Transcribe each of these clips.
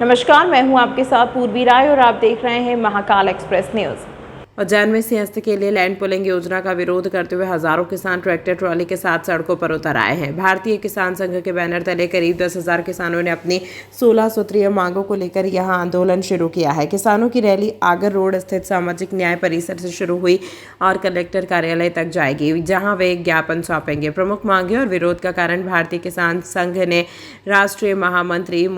नमस्कार, मैं हूं आपके साथ पूर्वी राय और आप देख रहे हैं महाकाल एक्सप्रेस न्यूज। उज्जैन में सिंहस्थ के लिए लैंड पुलिंग योजना का विरोध करते हुए हजारों किसान ट्रैक्टर ट्रॉली के साथ सड़कों पर उतर आए हैं। भारतीय किसान संघ के बैनर तले करीब 10,000 किसानों ने अपनी 16 सूत्रीय मांगों को लेकर यहां आंदोलन शुरू किया है। किसानों की रैली आगर रोड स्थित सामाजिक न्याय परिसर से शुरू हुई और कलेक्टर कार्यालय तक जाएगी, जहां वे ज्ञापन सौंपेंगे। प्रमुख मांगे और विरोध का कारण भारतीय किसान संघ ने राष्ट्रीय महामंत्री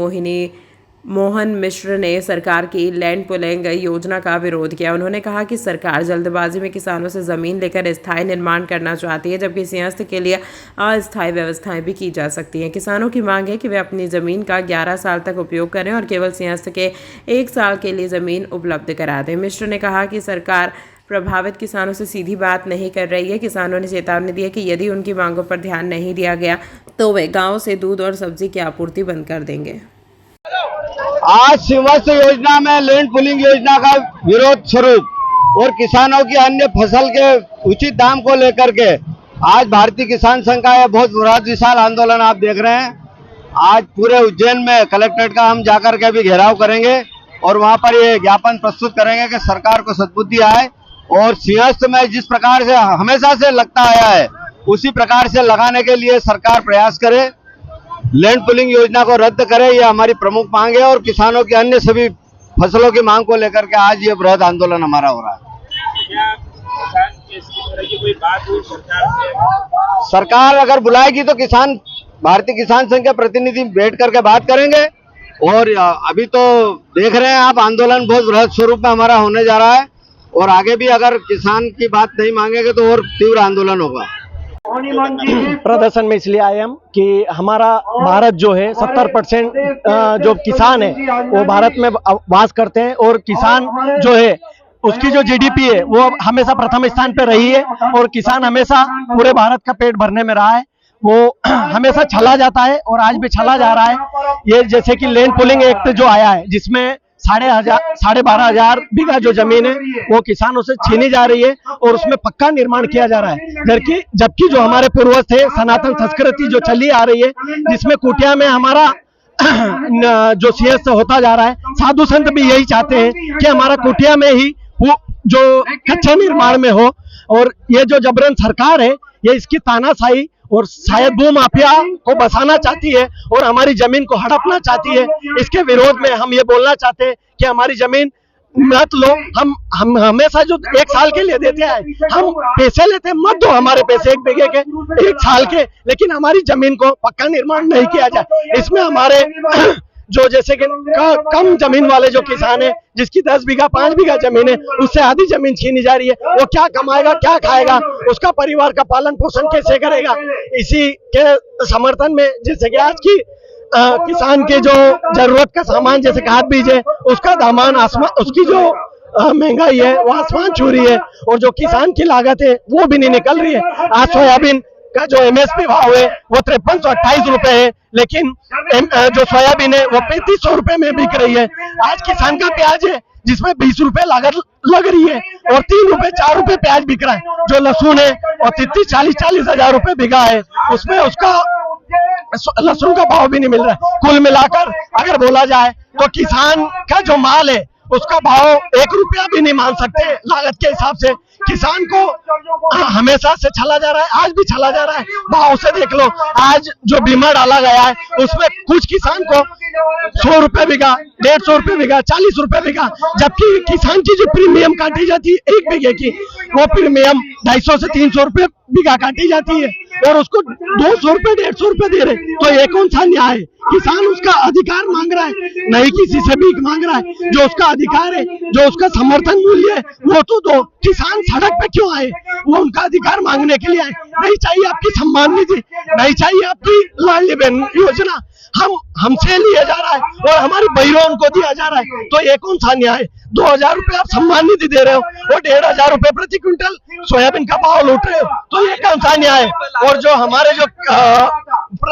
मोहन मिश्र ने सरकार की लैंड पुलिंग योजना का विरोध किया। उन्होंने कहा कि सरकार जल्दबाजी में किसानों से जमीन लेकर स्थायी निर्माण करना चाहती है, जबकि सिंहस्थ के लिए अस्थायी व्यवस्थाएं भी की जा सकती हैं। किसानों की मांग है कि वे अपनी जमीन का 11 साल तक उपयोग करें और केवल सिंहस्थ के 1 साल के लिए जमीन उपलब्ध करा दें। मिश्र ने कहा कि सरकार प्रभावित किसानों से सीधी बात नहीं कर रही है। किसानों ने चेतावनी दी है कि यदि उनकी मांगों पर ध्यान नहीं दिया गया तो वे गाँव से दूध और सब्जी की आपूर्ति बंद कर देंगे। आज सिंहस्थ योजना में लैंड पुलिंग योजना का विरोध स्वरूप और किसानों की अन्य फसल के उचित दाम को लेकर के आज भारतीय किसान संघ का यह बहुत बृहद विशाल आंदोलन आप देख रहे हैं। आज पूरे उज्जैन में कलेक्ट्रेट का हम जाकर के भी घेराव करेंगे और वहां पर ये ज्ञापन प्रस्तुत करेंगे कि सरकार को सद्बुद्धि आए और सिंहस्थ में जिस प्रकार से हमेशा से लगता आया है उसी प्रकार से लगाने के लिए सरकार प्रयास करे, लैंड पुलिंग योजना को रद्द करे। ये हमारी प्रमुख मांग है और किसानों की अन्य सभी फसलों की मांग को लेकर के आज ये बृहद आंदोलन हमारा हो रहा है। कोई बात हुई सरकार अगर बुलाएगी तो किसान भारतीय किसान संघ के प्रतिनिधि बैठ करके बात करेंगे। और अभी तो देख रहे हैं आप, आंदोलन बहुत बृहद स्वरूप में हमारा होने जा रहा है और आगे भी अगर किसान की बात नहीं मांगेंगे तो और तीव्र आंदोलन होगा। प्रदर्शन में इसलिए आए हम कि हमारा भारत जो है 70% जो किसान है वो भारत में वास करते हैं और किसान जो है उसकी जो जीडीपी है वो हमेशा प्रथम स्थान पे रही है और किसान हमेशा पूरे भारत का पेट भरने में रहा है। वो हमेशा छला जाता है और आज भी छला जा रहा है। ये जैसे कि लैंड पुलिंग एक्ट जो आया है जिसमें 12,500 बीघा जो जमीन है वो किसानों से छीनी जा रही है और उसमें पक्का निर्माण किया जा रहा है, जबकि जो हमारे पूर्वज थे सनातन संस्कृति जो चली आ रही है जिसमें कुटिया में हमारा जो सिंहस्थ होता जा रहा है। साधु संत भी यही चाहते हैं कि हमारा कुटिया में ही वो जो कच्चे निर्माण में हो और ये जो जबरन सरकार है ये इसकी तानाशाही और शायद भू माफिया को बसाना चाहती है और हमारी जमीन को हड़पना चाहती है। इसके विरोध में हम ये बोलना चाहते हैं कि हमारी जमीन मत लो। हम हमेशा जो 1 साल के लिए देते हैं, हम पैसे लेते हैं, मत दो हमारे पैसे 1 बीघे के 1 साल के, लेकिन हमारी जमीन को पक्का निर्माण नहीं किया जाए। इसमें हमारे जो जैसे कि कम जमीन वाले जो किसान है जिसकी 10 बीघा 5 बीघा जमीन है उससे आधी जमीन छीनी जा रही है। वो क्या कमाएगा, क्या खाएगा, उसका परिवार का पालन पोषण कैसे करेगा। इसी के समर्थन में जैसे कि आज की किसान के जो जरूरत का सामान जैसे खाद बीज है उसका दामान आसमान, उसकी जो महंगाई है वो आसमान छू रही है और जो किसान की लागत है वो भी नहीं निकल रही है। आज सोयाबीन का जो एमएसपी भाव है वो 5328 रुपए है, लेकिन जो सोयाबीन है वो 3500 रुपए में बिक रही है। आज किसान का प्याज है जिसमें 20 रुपए लागत लग रही है और 3 रुपए 4 रुपए प्याज बिक रहा है। जो लहसुन है और 30-40 हजार रुपए बिका है, उसमें उसका लहसुन का भाव भी नहीं मिल रहा है। कुल मिलाकर अगर बोला जाए तो किसान का जो माल है उसका भाव 1 रुपया भी नहीं मान सकते लागत के हिसाब से। किसान को हमेशा से छला जा रहा है, आज भी छला जा रहा है। भाव से देख लो, आज जो बीमा डाला गया है उसमें कुछ किसान को 100 रुपए बीघा, 150 रुपए बीघा, 40 रुपए बीघा, जबकि किसान की जो प्रीमियम काटी जाती है 1 बीघे की वो प्रीमियम 250 से 300 रुपए बीघा काटी जाती है और उसको 200 रुपए 150 रुपए दे रहे। तो ये कौन सा न्याय है? किसान उसका अधिकार मांग रहा है, नहीं किसी से भीख मांग रहा है। जो उसका अधिकार है, जो उसका समर्थन मूल्य है वो तो दो। किसान सड़क पे क्यों आए? वो उनका अधिकार मांगने के लिए आए। नहीं चाहिए आपकी सम्मान निधि, नहीं चाहिए आपकी लाडली बहन योजना, हमसे लिया जा रहा है और हमारी बहनों को दिया जा रहा है। तो ये कौन सा न्याय? 2000 रुपए आप सम्मान निधि दे रहे हो और 1500 रुपए प्रति क्विंटल सोयाबीन का भाव लूट रहे हो, तो ये कौन सा न्याय है? और जो हमारे जो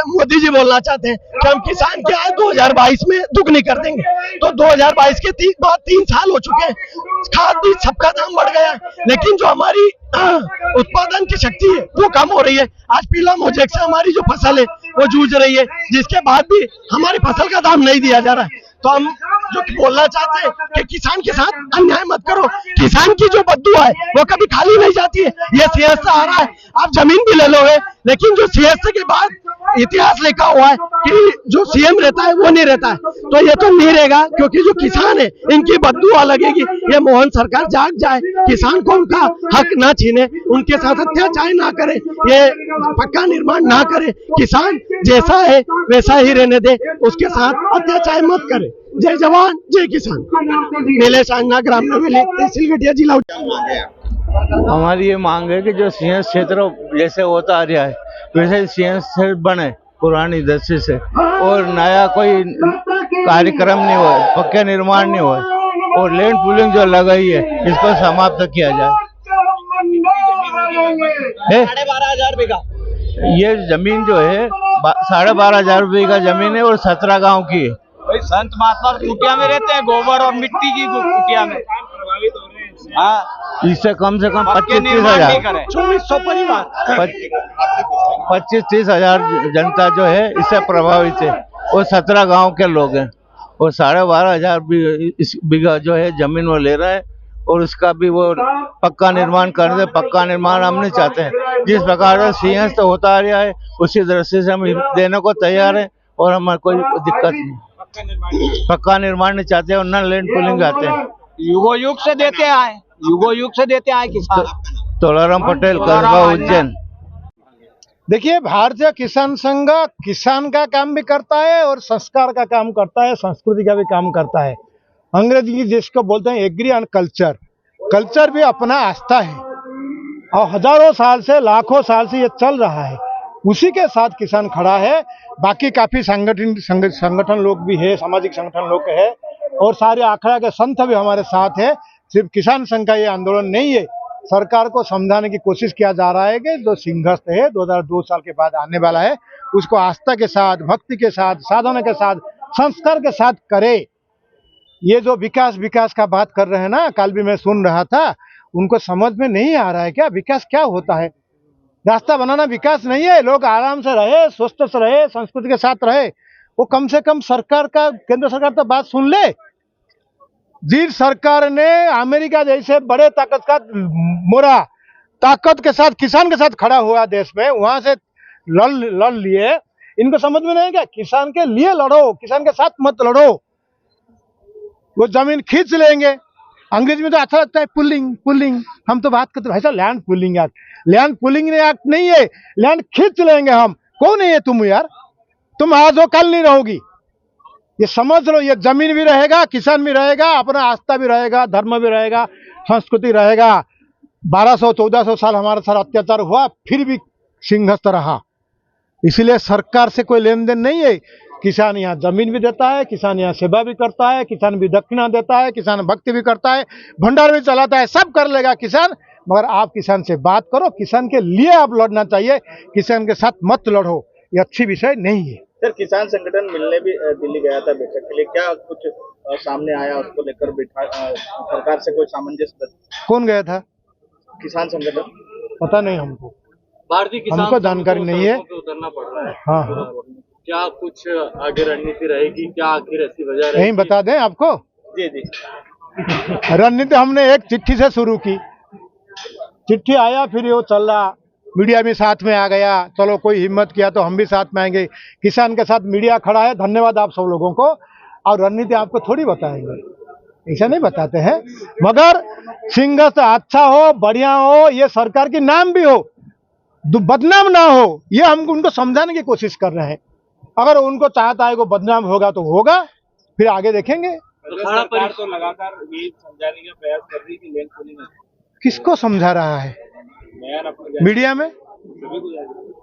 मोदी जी बोलना चाहते हैं कि हम किसान के आय 2022 में दुगनी कर देंगे, तो 2022 के बाद 3 साल हो चुके हैं। खाद बीज सबका दाम बढ़ गया है, लेकिन जो हमारी उत्पादन की शक्ति है वो कम हो रही है। आज पीला मोजेक से हमारी जो फसल है वो जूझ रही है, जिसके बाद भी हमारी फसल का दाम नहीं दिया जा रहा है। तो हम जो बोलना चाहते हैं कि किसान के साथ अन्याय मत करो। किसान की जो बद्दुआ है वो कभी खाली नहीं जाती है। ये सियासत आ रहा है, आप जमीन भी ले लोगे, लेकिन जो सियासत के बाद इतिहास लिखा हुआ है कि जो सीएम रहता है वो नहीं रहता है, तो ये तो नहीं रहेगा, क्योंकि जो किसान है इनकी बद्दुआ लगेगी। ये मोहन सरकार जाग जाए, किसान को उनका हक ना छीने, उनके साथ अत्याचार ना करे, ये पक्का निर्माण ना करे, किसान जैसा है वैसा ही रहने दे, उसके साथ अत्याचार मत करे। जय जवान जय किसान। नीलेश आंजना, ग्राम नवेली, तहसील गठिया, जिला। हमारी ये मांग है कि जो सिंह क्षेत्र जैसे होता आ रहा है वैसे सिंह क्षेत्र बने पुरानी दृष्टि से, और नया कोई कार्यक्रम नहीं हो, पक्के निर्माण नहीं हो, और लैंड पूलिंग जो लगाई है इसको समाप्त किया जाए। 12,500 बीघा ये जमीन जो है 12,500 रुपये का जमीन है और 17 गांव की है। भाई संत महात्मा कुटिया में रहते हैं, गोबर और मिट्टी की कुटिया में। हाँ, इससे कम से कम 25-30 हजार 2400 परिवार 25-30 हजार जनता जो है इससे प्रभावित है, और 17 गांव के लोग हैं, और 12,500 बीघा जो है जमीन वो ले रहा है, और उसका भी वो पक्का निर्माण कर दे। पक्का निर्माण हम नहीं चाहते हैं, जिस प्रकार से सिंहस्थ होता आ रहा है उसी दृष्टि से हम देने को तैयार है, और हमारे कोई दिक्कत नहीं। पक्का निर्माण नहीं चाहते और न लैंड पूलिंग चाहते हैं। युगो युग से देते आए, युगो युग से देते आए किसान। तोलाराम पटेल, कस्बा उज्जैन। देखिए, भारतीय किसान संघ किसान का काम भी करता है और संस्कार का काम करता है, संस्कृति का भी काम करता है। अंग्रेजी जिसको बोलते हैं एग्री एंड कल्चर, कल्चर भी अपना आस्था है और हजारों साल से लाखों साल से ये चल रहा है, उसी के साथ किसान खड़ा है। बाकी काफी संगठन लोग भी है, सामाजिक संगठन लोग है, और सारे आखड़ा के संत भी हमारे साथ है। सिर्फ किसान संघ का ये आंदोलन नहीं है। सरकार को समझाने की कोशिश किया जा रहा है कि जो सिंहस्थ है 2002 साल के बाद आने वाला है उसको आस्था के साथ, भक्ति के साथ, साधना के साथ, संस्कार के साथ करे। ये जो विकास का बात कर रहे हैं ना, कल भी मैं सुन रहा था, उनको समझ में नहीं आ रहा है क्या विकास क्या होता है। रास्ता बनाना विकास नहीं है। लोग आराम से रहे, स्वस्थ से रहे, संस्कृति के साथ रहे। वो कम से कम सरकार का, केंद्र सरकार तो बात सुन ले। जिस सरकार ने अमेरिका जैसे बड़े ताकत का मोरा ताकत के साथ किसान के साथ खड़ा हुआ देश में, वहां से लड़ लिए, इनको समझ में नहीं क्या किसान के लिए लड़ो, किसान के साथ मत लड़ो। वो जमीन खींच लेंगे। अंग्रेजी में तो अच्छा लगता है पुलिंग, हम तो बात करते भाई साहब land pulling act. Land pulling act नहीं है, लैंड खींच लेंगे हम। कौन है ये तुम यार? तुम आज हो कल नहीं रहोगी, ये समझ लो। ये जमीन भी रहेगा, किसान भी रहेगा, अपना आस्था भी रहेगा, धर्म भी रहेगा, संस्कृति रहेगा। 1200-1400 साल हमारे साथ अत्याचार हुआ, फिर भी सिंहस्थ रहा। इसलिए सरकार से कोई लेन देन नहीं है। किसान यहाँ जमीन भी देता है, किसान यहाँ सेवा भी करता है, किसान भी दक्षिणा देता है, किसान भक्ति भी करता है, भंडार भी चलाता है, सब कर लेगा किसान। मगर आप किसान से बात करो, किसान के लिए आप लड़ना चाहिए, किसान के साथ मत लड़ो। ये अच्छी विषय नहीं है। सर, किसान संगठन मिलने भी दिल्ली गया था बैठक के लिए, क्या कुछ सामने आया उसको लेकर? सरकार से कोई सामंजस्य? कौन गया था? किसान संगठन? पता नहीं हमको, भारतीय किसान हमको जानकारी नहीं है। उतरना पड़ रहा है। हाँ, क्या कुछ आगे रणनीति रहेगी? क्या आखिर ऐसी वजह रहेगी? यही बता दें आपको। जी। रणनीति हमने एक चिट्ठी से शुरू की, चिट्ठी आया, फिर वो चल रहा, मीडिया भी साथ में आ गया। चलो कोई हिम्मत किया तो हम भी साथ में आएंगे। किसान के साथ मीडिया खड़ा है, धन्यवाद आप सब लोगों को। और रणनीति आपको थोड़ी बताएंगे, ऐसा नहीं बताते हैं। मगर सिंहस्थ अच्छा हो, बढ़िया हो, ये सरकार की नाम भी हो, बदनाम ना हो, ये हम उनको समझाने की कोशिश कर रहे हैं। अगर उनको चाहता है वो बदनाम होगा तो होगा, फिर आगे देखेंगे। सरकार तो लगातार ये समझाने का प्रयास कर रही है कि लैंड पूलिंग है। किसको समझा रहा है? मीडिया में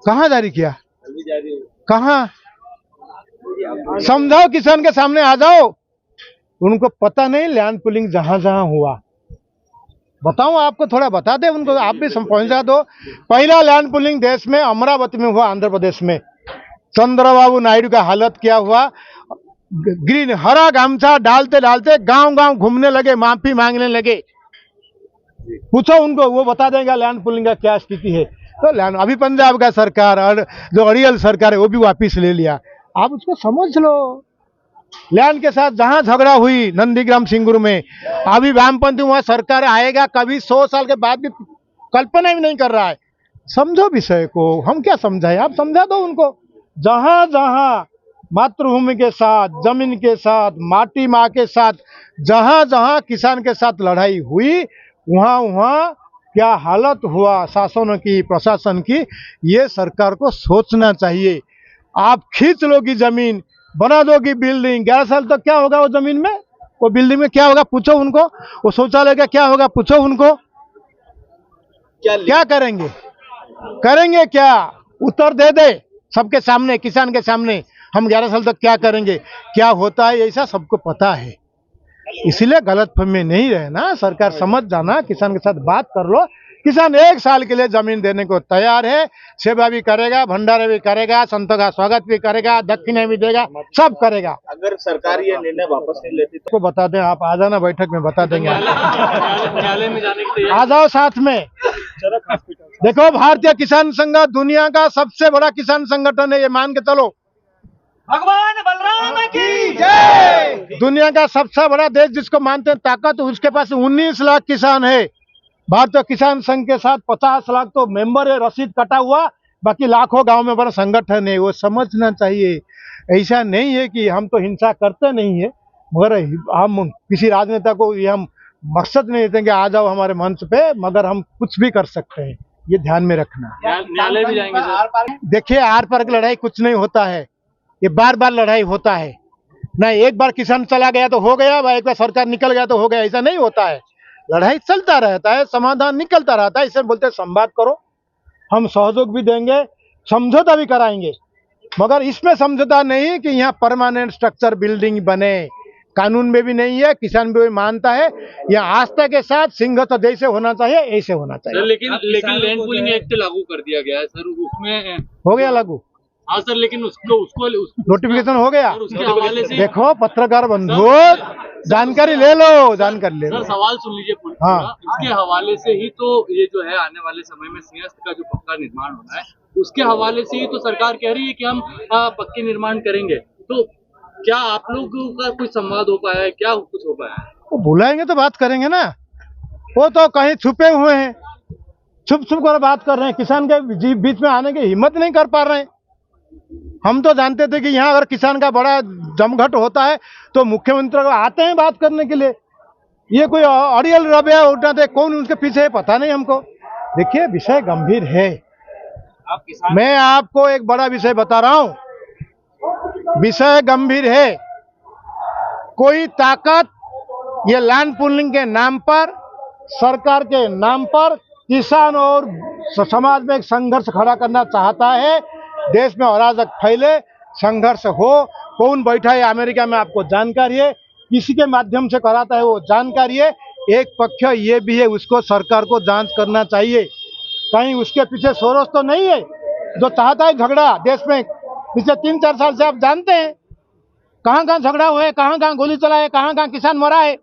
कहाँ जारी किया? कहाँ? समझाओ, किसान के सामने आ जाओ। उनको पता नहीं लैंड पुलिंग जहां जहां हुआ। बताऊं आपको, थोड़ा बता दे उनको, आप भी पहुंचा दो। पहला लैंड पुलिंग देश में अमरावती में हुआ, आंध्र प्रदेश में। चंद्रबाबू नायडू का हालत क्या हुआ, ग्रीन हरा गमछा डालते डालते गांव गांव घूमने लगे, माफी मांगने लगे। पूछो उनको, वो बता देगा लैंड पुलिंग का क्या स्थिति है। तो लैंड अभी पंजाब का सरकार और जो अड़ियल सरकार है वो भी वापिस ले लिया। आप उसको समझ लो, लैंड के साथ जहां झगड़ा हुई नंदीग्राम सिंगूर में, अभी वामपंथी वहां सरकार आएगा कभी 100 साल के बाद भी कल्पना भी नहीं कर रहा है। समझो विषय को, हम क्या समझाएं, आप समझा दो उनको। जहां जहां मातृभूमि के साथ, जमीन के साथ, माटी माँ के साथ, जहां जहां किसान के साथ लड़ाई हुई, वहां वहां क्या हालत हुआ शासन की, प्रशासन की, ये सरकार को सोचना चाहिए। आप खींच लोगी जमीन, बना दोगी बिल्डिंग, 11 साल तक क्या होगा वो जमीन में, वो बिल्डिंग में क्या होगा पूछो उनको, वो शौचालय का क्या होगा पूछो उनको, क्या करेंगे, करेंगे क्या, उत्तर दे दे सबके सामने, किसान के सामने, हम 11 साल तक क्या करेंगे, क्या होता है ऐसा सबको पता है। इसलिए गलतफहमी में नहीं रहना, सरकार समझ जाना, किसान के साथ बात कर लो। किसान 1 साल के लिए जमीन देने को तैयार है, सेवा भी करेगा, भंडारे भी करेगा, संतों का स्वागत भी करेगा, दक्षिणा भी देगा, सब करेगा। अगर सरकार ये निर्णय वापस नहीं लेती तो बता दें, आप आ जाना बैठक में, बता देंगे। न्यायालय में जाने की तैयारी। आ जाओ साथ में। देखो, भारतीय किसान संघ दुनिया का सबसे बड़ा किसान संगठन है, ये मान के चलो। भगवान बलराम की जय। दुनिया का सबसे बड़ा देश जिसको मानते हैं ताकत, उसके पास 19 लाख किसान है। भारतीय किसान संघ के साथ 50 लाख तो मेंबर है, रसीद कटा हुआ, बाकी लाखों गांव में बड़ा संगठन है। वो समझना चाहिए, ऐसा नहीं है कि हम तो हिंसा करते नहीं है, मगर हम किसी राजनेता को ये हम मकसद नहीं देते कि आ जाओ हमारे मंच पे, मगर हम कुछ भी कर सकते हैं, ये ध्यान में रखना। न्यायालय भी जाएंगे सर? देखिए, आर पार की लड़ाई कुछ नहीं होता है, ये बार बार लड़ाई होता है ना। एक बार किसान चला गया तो हो गया, एक बार सरकार निकल गया तो हो गया, ऐसा नहीं होता है। लड़ाई चलता रहता है, समाधान निकलता रहता है। इसे बोलते हैं संवाद करो, हम सहयोग भी देंगे, समझौता भी कराएंगे, मगर इसमें समझौता नहीं कि यहाँ परमानेंट स्ट्रक्चर बिल्डिंग बने। कानून में भी नहीं है, किसान भी मानता है, यहाँ आस्था के साथ सिंहस्थ जैसे होना चाहिए ऐसे होना चाहिए। लेकिन लैंड पूलिंग एक्ट लागू कर दिया गया है सर, उसमें हो गया लागू? हाँ सर, लेकिन उसको नोटिफिकेशन हो गया। उसके हवाले से देखो पत्रकार बंधु, जानकारी ले लो, जानकारी ले लो। सर सवाल सुन लीजिए पूरा। हाँ। इसके हवाले से ही तो ये जो है आने वाले समय में सिंहस्थ का जो पक्का निर्माण होना है, उसके हवाले से ही तो सरकार कह रही है कि हम पक्के निर्माण करेंगे। तो क्या आप लोगों का कुछ संवाद हो पाया है, क्या कुछ हो पाया है? वो बुलाएंगे तो बात करेंगे ना, वो तो कहीं छुपे हुए हैं, छुप छुप कर बात कर रहे हैं, किसान के बीच में आने की हिम्मत नहीं कर पा रहे हैं। हम तो जानते थे कि यहाँ अगर किसान का बड़ा जमघट होता है तो मुख्यमंत्री को आते हैं बात करने के लिए, ये कोई अड़ियल रवैया उठाते, कौन उनके पीछे है पता नहीं हमको। देखिए, विषय गंभीर है। मैं आपको एक बड़ा विषय बता रहा हूँ, विषय गंभीर है। कोई ताकत ये लैंड पूलिंग के नाम पर, सरकार के नाम पर किसान और समाज में एक संघर्ष खड़ा करना चाहता है। देश में अराजक फैले, संघर्ष हो, कौन बैठा है अमेरिका में आपको जानकारी है, किसी के माध्यम से कराता है वो जानकारी है। एक पक्ष ये भी है, उसको सरकार को जांच करना चाहिए, कहीं उसके पीछे सोरोस तो नहीं है जो चाहता है झगड़ा देश में। पिछले 3-4 साल से आप जानते हैं कहाँ कहाँ झगड़ा हुआ है, कहाँ कहाँ गोली चला है, कहाँ कहाँ किसान मरा है,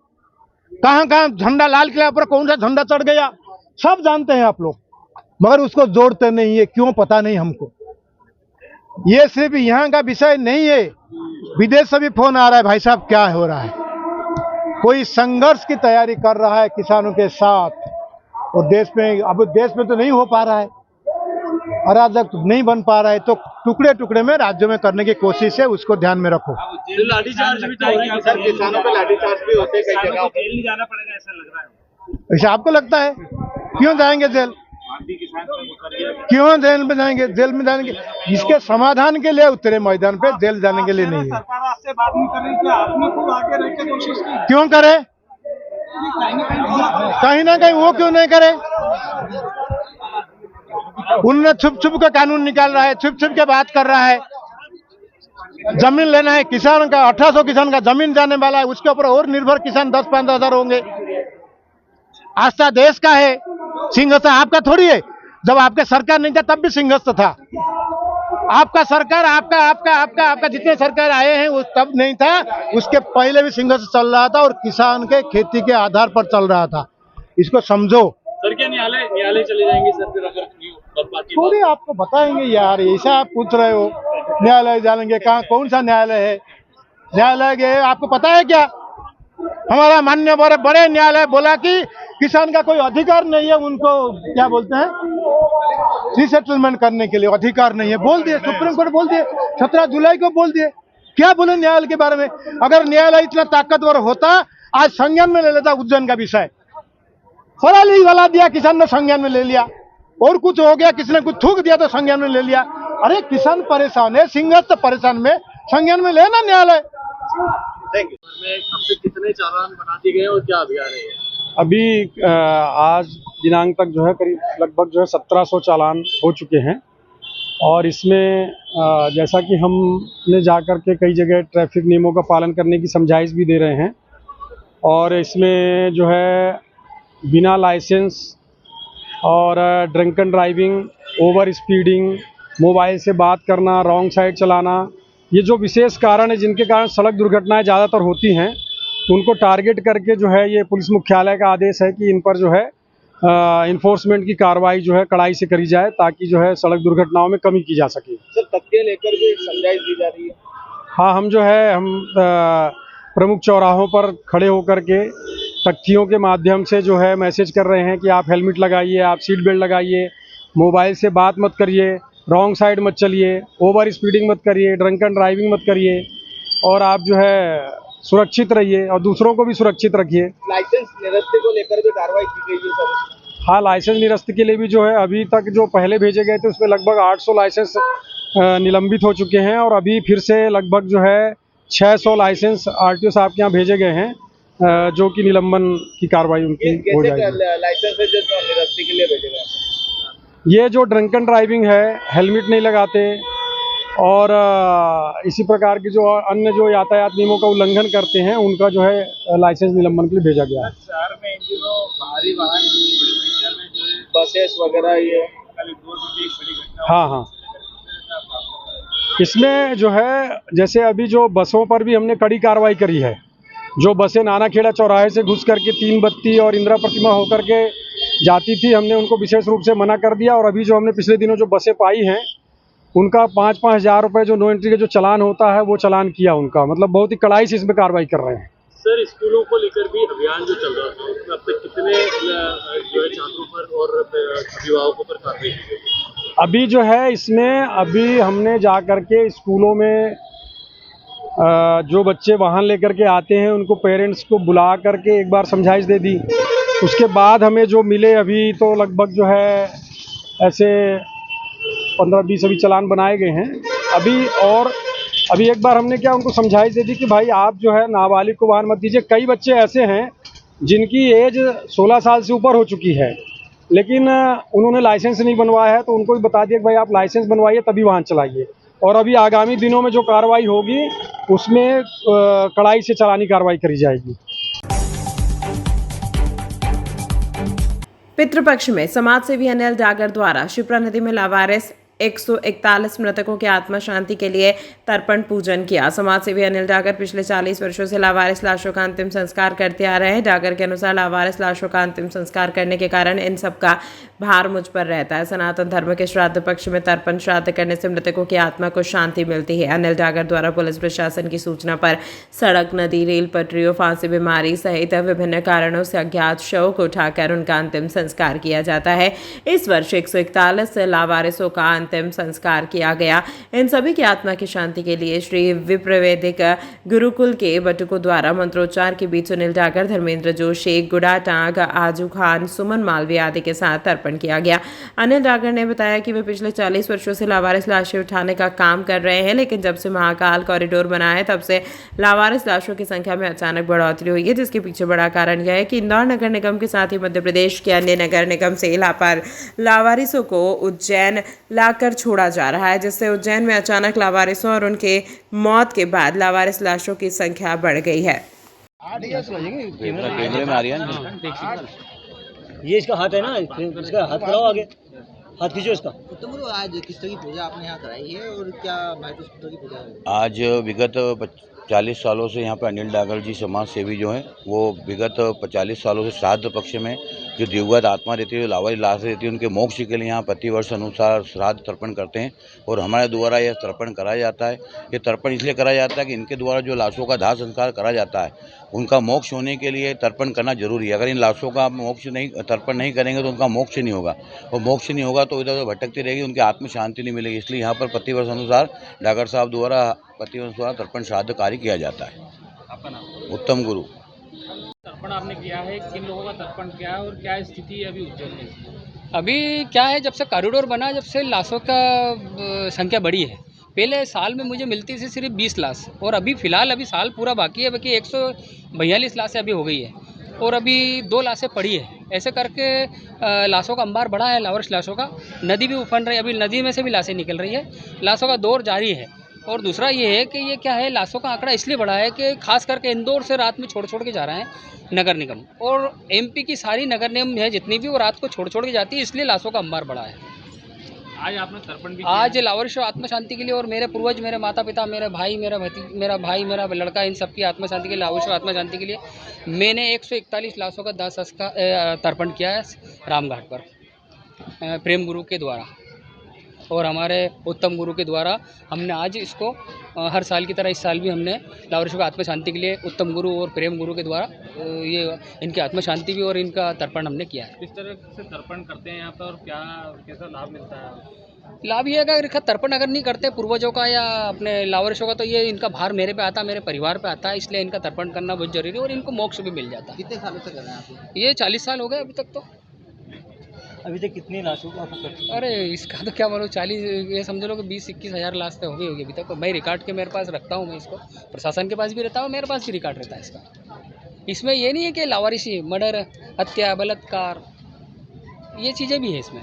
कहाँ कहाँ झंडा, लाल किला पर कौन सा झंडा चढ़ गया, सब जानते हैं आप लोग, मगर उसको जोड़ते नहीं है, क्यों पता नहीं हमको। ये सिर्फ यहाँ का विषय नहीं है, विदेश से भी फोन आ रहा है, भाई साहब क्या हो रहा है, कोई संघर्ष की तैयारी कर रहा है किसानों के साथ, और देश में अब देश में तो नहीं हो पा रहा है, अराजक नहीं बन पा रहा है, तो टुकड़े टुकड़े में राज्यों में करने की कोशिश है, उसको ध्यान में रखो। लाठीचार्ज भी तो सर, किसानों पे लाठीचार्ज भी होते हैं, कई जगह जेल नहीं जाना पड़ेगा ऐसा लग रहा है। ऐसा आपको लगता है? क्यों जाएंगे जेल, क्यों जेल में जाएंगे? जेल में जाने के, इसके समाधान के लिए उतरे मैदान पे, जेल जाने के लिए नहीं है। सरकार आपसे बात नहीं कर रही थी, आपने खूब आगे रह के कोशिश की, क्यों करे? कहीं ना कहीं वो क्यों नहीं करे? उनने छुप छुप के कानून निकाल रहा है, छुप छुप के बात कर रहा है। जमीन लेना है किसान का, 1800 किसान का जमीन जाने वाला है, उसके ऊपर और निर्भर किसान 10-15 हजार होंगे। आस्था देश का है, सिंहस्थ आपका थोड़ी है। जब आपके सरकार नहीं था तब भी सिंहस्थ था, आपका सरकार, आपका जितने सरकार आए हैं वो तब नहीं था, उसके पहले भी सिंहस्थ चल रहा था और किसान के खेती के आधार पर चल रहा था, इसको समझो। सर क्या न्यायालय चले जाएंगे सर फिर अगर थोड़ी आपको बताएंगे यार, ऐसा आप पूछ रहे हो न्यायालय जाएंगे, कहाँ कौन सा न्यायालय है? न्यायालय गए, आपको पता है क्या? हमारा माननीय बड़े न्यायालय बोला कि किसान का कोई अधिकार नहीं है, उनको क्या बोलते हैं, रिसेटलमेंट करने के लिए अधिकार नहीं है, बोल दिए सुप्रीम कोर्ट, बोल दिए 17 जुलाई को बोल दिए। क्या बोले न्यायालय के बारे में? अगर न्यायालय इतना ताकतवर होता आज संज्ञान में ले लेता उज्जैन का विषय। फराली वाला दिया, किसान ने संज्ञान में ले लिया, और कुछ हो गया, किसी ने कुछ थूक दिया तो संज्ञान में ले लिया। अरे किसान परेशान है, सिंगत परेशान में संज्ञान में लेना न्यायालय। Thank you. अब तक कितने चालान बना दिए गए और क्या अभियान है? अभी आज दिनांक तक जो है करीब लगभग जो है 1700 चालान हो चुके हैं। और इसमें जैसा कि हमने जा कर के कई जगह ट्रैफिक नियमों का पालन करने की समझाइश भी दे रहे हैं, और इसमें जो है बिना लाइसेंस और drink and driving, over speeding, mobile से बात करना, रॉन्ग साइड चलाना, ये जो विशेष कारण है जिनके कारण सड़क दुर्घटनाएं ज़्यादातर होती हैं, उनको टारगेट करके जो है ये पुलिस मुख्यालय का आदेश है कि इन पर जो है इन्फोर्समेंट की कार्रवाई जो है कड़ाई से करी जाए, ताकि जो है सड़क दुर्घटनाओं में कमी की जा सके। सर, तथ्य लेकर भी समझाइश दी जा रही है। हाँ, हम जो है प्रमुख चौराहों पर खड़े होकर के तख्तियों के माध्यम से जो है मैसेज कर रहे हैं कि आप हेलमेट लगाइए, आप सीट बेल्ट लगाइए, मोबाइल से बात मत करिए, रॉन्ग साइड मत चलिए, ओवर स्पीडिंग मत करिए, ड्रंक एंड ड्राइविंग मत करिए, और आप जो है सुरक्षित रहिए और दूसरों को भी सुरक्षित रखिए। लाइसेंस निरस्त को लेकर भी कार्रवाई की गई है सर? हाँ, लाइसेंस निरस्त के लिए भी जो है अभी तक जो पहले भेजे गए थे उसमें लगभग 800 लाइसेंस निलंबित हो चुके हैं, और अभी फिर से लगभग जो है 600 लाइसेंस आरटीओ साहब के यहाँ भेजे गए हैं, जो कि निलंबन की कार्रवाई उनकी हो जाएगी। लाइसेंस है जो निरस्ती के लिए भेजे गए? ये जो ड्रंक एंड ड्राइविंग है, हेलमेट नहीं लगाते, और इसी प्रकार की जो अन्य जो यातायात नियमों का उल्लंघन करते हैं, उनका जो है लाइसेंस निलंबन के लिए भेजा गया है। शहर में इन दिनों भारी वाहन में जो है बसेस वगैरह, ये हाँ हाँ, इसमें जो है जैसे अभी जो बसों पर भी हमने कड़ी कार्रवाई करी है। जो बसें नानाखेड़ा चौराहे से घुस करके 3 बत्ती और इंदिरा प्रतिमा होकर के जाती थी, हमने उनको विशेष रूप से मना कर दिया। और अभी जो हमने पिछले दिनों जो बसें पाई हैं, उनका 5-5 हज़ार रुपये जो नो एंट्री का जो चालान होता है वो चालान किया उनका। मतलब बहुत ही कड़ाई से इसमें कार्रवाई कर रहे हैं। सर, स्कूलों को लेकर भी अभियान जो चल रहा था, उसमें अब तक कितने जो है छात्रों पर और अभिभावकों पर कार्रवाई की गई? अभी जो है इसमें अभी हमने जा कर के स्कूलों में जो बच्चे वाहन लेकर के आते हैं उनको पेरेंट्स को बुला करके एक बार समझाइश दे दी। उसके बाद हमें जो मिले अभी तो लगभग जो है ऐसे 15-20 अभी चालान बनाए गए हैं अभी। और अभी एक बार हमने क्या उनको समझाइश दे दी कि भाई आप जो है नाबालिग को वाहन मत दीजिए। कई बच्चे ऐसे हैं जिनकी एज 16 साल से ऊपर हो चुकी है, लेकिन उन्होंने लाइसेंस नहीं बनवाया है, तो उनको भी बता दिया कि भाई आप लाइसेंस बनवाइए तभी वाहन चलाइए। और अभी आगामी दिनों में जो कार्रवाई होगी उसमें कड़ाई से चालानी कार्रवाई करी जाएगी। पितृपक्ष में समाज सेवी अनिल डागर द्वारा शिप्रा नदी में लावारिस 141 मृतकों की आत्मा शांति के लिए तर्पण पूजन किया। समाज सेवी अनिल डागर पिछले 40 वर्षों से लावारिस लाशों का अंतिम संस्कार करते आ रहे हैं। डागर के अनुसार लावारिस लाशों का अंतिम संस्कार करने के कारण इन सब का भार मुझ पर रहता है। सनातन धर्म के श्राद्ध पक्ष में तर्पण श्राद्ध करने से मृतकों की आत्मा को शांति मिलती है। अनिल डागर द्वारा पुलिस प्रशासन की सूचना पर सड़क, नदी, रेल पटरियों, फांसी, बीमारी सहित विभिन्न कारणों से अज्ञात शव को उठाकर उनका अंतिम संस्कार किया जाता है। इस वर्ष 141 लावारिसों का अंतिम संस्कार किया गया। इन सभी की आत्मा की शांति के लिए श्री विप्रवैदिक गुरुकुल के बटुकों द्वारा मंत्रोच्चार के बीच अनिल डागर, धर्मेंद्र जोशी, गुडा टांग, आजू खान, सुमन मालवीय आदि के साथ तर्पण किया गया। अनिल डागर ने बताया कि वे पिछले 40 वर्षों से लावारिस लाशें उठाने का काम कर रहे हैं, लेकिन जब से महाकाल कॉरिडोर बना है तब से लावारिस लाशों की संख्या में अचानक बढ़ोतरी हुई है, जिसके पीछे बड़ा कारण यह है कि इंदौर नगर निगम के साथ ही मध्य प्रदेश के अन्य नगर निगम से लावारिसों को उज्जैन लाकर छोड़ा जा रहा है, जिससे उज्जैन में अचानक लावारिसों और उनके मौत के बाद लावारिस लाशों की संख्या बढ़ गई है। ये इसका हाथ है ना, इसका हाथ कराओ आगे, हाथ खींचो इसका। तो आज किस तरह की पूजा आपने यहाँ कराई है और क्या महत्व की पूजा है? आज विगत 40 सालों से यहाँ पर अनिल डागर जी समाज सेवी जो हैं वो विगत 40 सालों से श्राद्ध पक्ष में जो दिवंगत आत्मा रहती है, जो लावारिस लाश रहती है, उनके मोक्ष के लिए यहाँ प्रतिवर्ष अनुसार श्राद्ध तर्पण करते हैं और हमारे द्वारा यह तर्पण कराया जाता है। ये तर्पण इसलिए कराया जाता है कि इनके द्वारा जो लाशों का दाह संस्कार करा जाता है उनका मोक्ष होने के लिए तर्पण करना जरूरी है। अगर इन लाशों का मोक्ष नहीं तर्पण नहीं करेंगे तो उनका मोक्ष नहीं होगा, और मोक्ष नहीं होगा तो इधर उधर भटकती रहेगी, उनकी आत्म शांति नहीं मिलेगी। इसलिए यहाँ पर प्रतिवर्ष अनुसार डागर साहब द्वारा प्रतिवर्ष द्वारा तर्पण श्राद्ध कार्य किया जाता है। आपका नाम? उत्तम गुरु। तर्पण आपने किया है, किन लोगों का तर्पण किया है और क्या स्थिति है अभी उज्जैन में? अभी क्या है, जब से कॉरिडोर बना जब से लाशों का संख्या बढ़ी है। पहले साल में मुझे मिलती थी सिर्फ 20 लाश, और अभी फ़िलहाल अभी साल पूरा बाकी है, बाकी 142 लाशें अभी हो गई है और अभी 2 लाशें पड़ी है। ऐसे करके लाशों का अंबार बढ़ा है, लावारिस लाशों का। नदी भी उफन रही है, अभी नदी में से भी लाशें निकल रही है, लाशों का दौर जारी है। और दूसरा ये है कि ये क्या है, लाशों का आंकड़ा इसलिए बढ़ा है कि खास करके इंदौर से रात में छोड़ के जा रहे हैं नगर निगम, और एमपी की सारी नगर निगम है जितनी भी, वो रात को छोड़ के जाती है, इसलिए लाशों का अंबार बढ़ा है। आज आपने तर्पण भी आज लावारिस आत्मा शांति के लिए, और मेरे पूर्वज, मेरे माता पिता, मेरे भाई, मेरा भाई, मेरा लड़का, इन सबकी आत्मा शांति के लिए, लावारिस आत्मा शांति के लिए मैंने 141 लाशों का दाह संस्कार तर्पण किया है रामघाट पर प्रेम गुरु के द्वारा, और हमारे उत्तम गुरु के द्वारा हमने आज इसको हर साल की तरह इस साल भी हमने लावारिस को आत्मा शांति के लिए उत्तम गुरु और प्रेम गुरु के द्वारा ये इनकी आत्मा शांति भी और इनका तर्पण हमने किया है। किस तरह से तर्पण करते हैं यहाँ पर और कैसा लाभ मिलता है? लाभ ये है कि अगर तर्पण अगर नहीं करते पूर्वजों का या अपने लावारिसों का, तो ये इनका भार मेरे पे आता है, मेरे परिवार पे आता है, इसलिए इनका तर्पण करना बहुत जरूरी है और इनको मोक्ष भी मिल जाता है। कितने सालों से कर रहे हैं आप? ये 40 साल हो गए अभी तक। तो अभी तक कितनी लाशों का आपको? अरे इसका तो क्या बोलो, 40, ये समझ लो कि 20-21 हज़ार लाश तो हो गई होगी अभी तक। मैं रिकॉर्ड के मेरे पास रखता हूँ, मैं इसको प्रशासन के पास भी रहता हूँ, मेरे पास भी रिकॉर्ड रहता है इसका। इसमें ये नहीं है कि लावारिसी, मर्डर, हत्या, बलात्कार, ये चीज़ें भी है इसमें।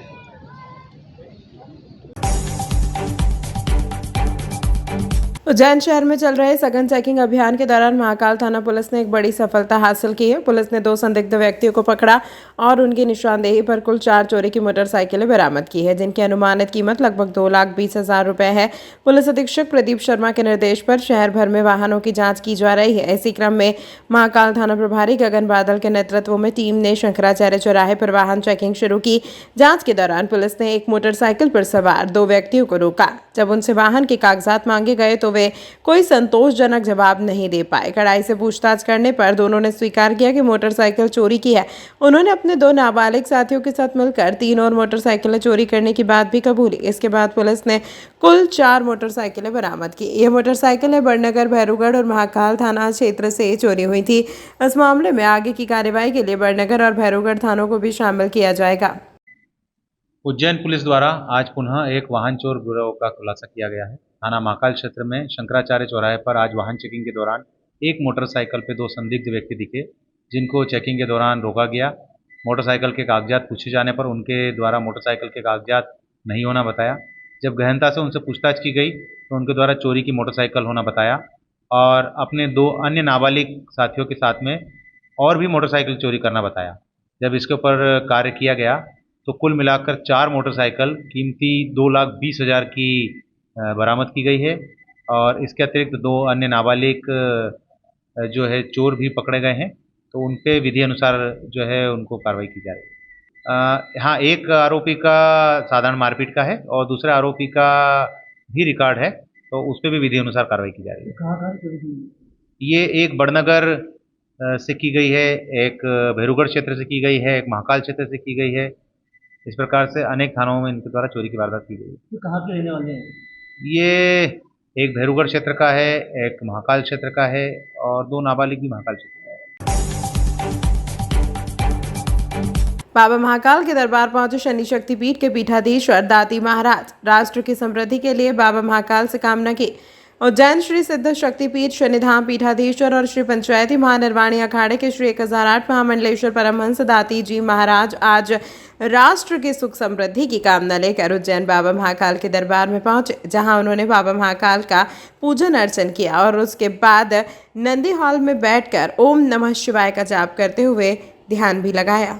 उज्जैन शहर में चल रहे सघन चेकिंग अभियान के दौरान महाकाल थाना पुलिस ने एक बड़ी सफलता हासिल की है। पुलिस ने 2 संदिग्ध व्यक्तियों को पकड़ा और उनकी निशानदेही पर कुल 4 चोरी की मोटरसाइकिलें बरामद की है, जिनकी अनुमानित कीमत लगभग 2,20,000 रुपए है। पुलिस अधीक्षक प्रदीप शर्मा के निर्देश पर शहर भर में वाहनों की जाँच की जा रही है। इसी क्रम में महाकाल थाना प्रभारी गगन बादल के नेतृत्व में टीम ने शंकराचार्य चौराहे पर वाहन चेकिंग शुरू की। जाँच के दौरान पुलिस ने एक मोटरसाइकिल पर सवार 2 व्यक्तियों को रोका। जब उनसे वाहन के कागजात मांगे गए तो वे कोई संतोषजनक जवाब नहीं दे पाए। कड़ाई से पूछताछ करने पर दोनों ने स्वीकार किया कि मोटरसाइकिल चोरी की है। उन्होंने अपने 2 नाबालिग साथियों के साथ मिलकर 3 और मोटरसाइकिलें चोरी करने की बात भी कबूली। इसके बाद पुलिस ने कुल 4 मोटरसाइकिलें बरामद की। ये मोटरसाइकिलें बड़नगर, भैरूगढ़ और महाकाल थाना क्षेत्र से चोरी हुई थी। इस मामले में आगे की कार्रवाई के लिए बड़नगर और भैरूगढ़ थानों को भी शामिल किया जाएगा। उज्जैन पुलिस द्वारा आज पुनः एक वाहन चोर गिरोह का खुलासा किया गया है। थाना महाकाल क्षेत्र में शंकराचार्य चौराहे पर आज वाहन चेकिंग के दौरान एक मोटरसाइकिल पे 2 संदिग्ध व्यक्ति दिखे, जिनको चेकिंग के दौरान रोका गया। मोटरसाइकिल के कागजात पूछे जाने पर उनके द्वारा मोटरसाइकिल के कागजात नहीं होना बताया। जब गहनता से उनसे पूछताछ की गई तो उनके द्वारा चोरी की मोटरसाइकिल होना बताया, और अपने 2 अन्य नाबालिग साथियों के साथ में और भी मोटरसाइकिल चोरी करना बताया। जब इसके ऊपर कार्य किया गया तो कुल मिलाकर 4 मोटरसाइकिल कीमती 2,20,000 की बरामद की गई है, और इसके अतिरिक्त 2 अन्य नाबालिग जो है चोर भी पकड़े गए हैं, तो उन पे विधि अनुसार जो है उनको कार्रवाई की जा रही है। हाँ, एक आरोपी का साधारण मारपीट का है और दूसरे आरोपी का भी रिकॉर्ड है, तो उस पर भी विधि अनुसार कार्रवाई की जा रही है। कहाँ ये एक बड़नगर से की गई है, एक भैरूगढ़ क्षेत्र से की गई है, एक महाकाल क्षेत्र से की गई है। इस प्रकार से अनेक थानों में इनके द्वारा चोरी की वारदात की गई है। कहाँ के रहने वाले हैं? ये एक भैरूगढ़ क्षेत्र का है, एक महाकाल क्षेत्र का है, और 2 नाबालिग भी महाकाल क्षेत्र का है। बाबा महाकाल के दरबार पहुंचे शनि शक्तिपीठ के पीठाधीश्वर दाती महाराज। राष्ट्र की समृद्धि के लिए बाबा महाकाल से कामना की। उज्जैन श्री सिद्ध शक्तिपीठ शनिधाम पीठाधीश्वर और श्री पंचायती महानिर्वाणी अखाड़े के श्री 1008 महामंडलेश्वर परमहंस दाती जी महाराज आज राष्ट्र की सुख समृद्धि की कामना लेकर उज्जैन बाबा महाकाल के दरबार में पहुंचे, जहां उन्होंने बाबा महाकाल का पूजन अर्चन किया और उसके बाद नंदी हॉल में बैठकर ओम नमः शिवाय का जाप करते हुए ध्यान भी लगाया।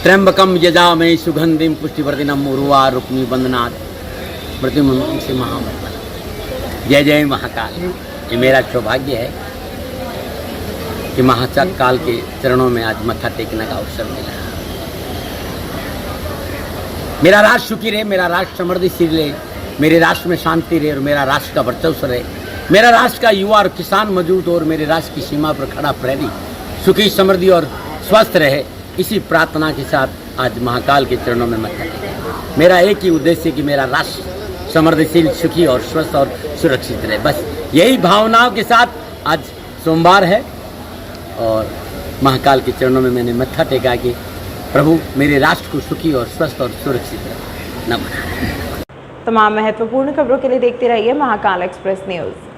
त्र्यंबकम यजामहे सुगंधिम पुष्टिवर्धनम उर्वारुक्मिबंधनात् प्रतिमंत्र से महामंत्र। जय जय महाकाल। ये मेरा सौभाग्य है कि महाकाल के चरणों में आज मत्था टेकने का अवसर मिला। मेरा राष्ट्र सुखी रहे, मेरा राष्ट्र समृद्धिशील रहे, मेरे राष्ट्र में शांति रहे और मेरा राष्ट्र का वर्चस्व रहे, मेरा राष्ट्र का युवा और किसान मौजूद हो और मेरे राष्ट्र की सीमा पर खड़ा प्रहरी सुखी समृद्धि और स्वस्थ रहे, इसी प्रार्थना के साथ आज महाकाल के चरणों में मत्था टेका। मेरा एक ही उद्देश्य कि मेरा राष्ट्र समृद्धिशील, सुखी और स्वस्थ और सुरक्षित रहे। बस यही भावनाओं के साथ आज सोमवार है और महाकाल के चरणों में मैंने मत्था टेका कि प्रभु मेरे राष्ट्र को सुखी और स्वस्थ और सुरक्षित रहे। नमन। तमाम महत्वपूर्ण खबरों के लिए देखते रहिए महाकाल एक्सप्रेस न्यूज़।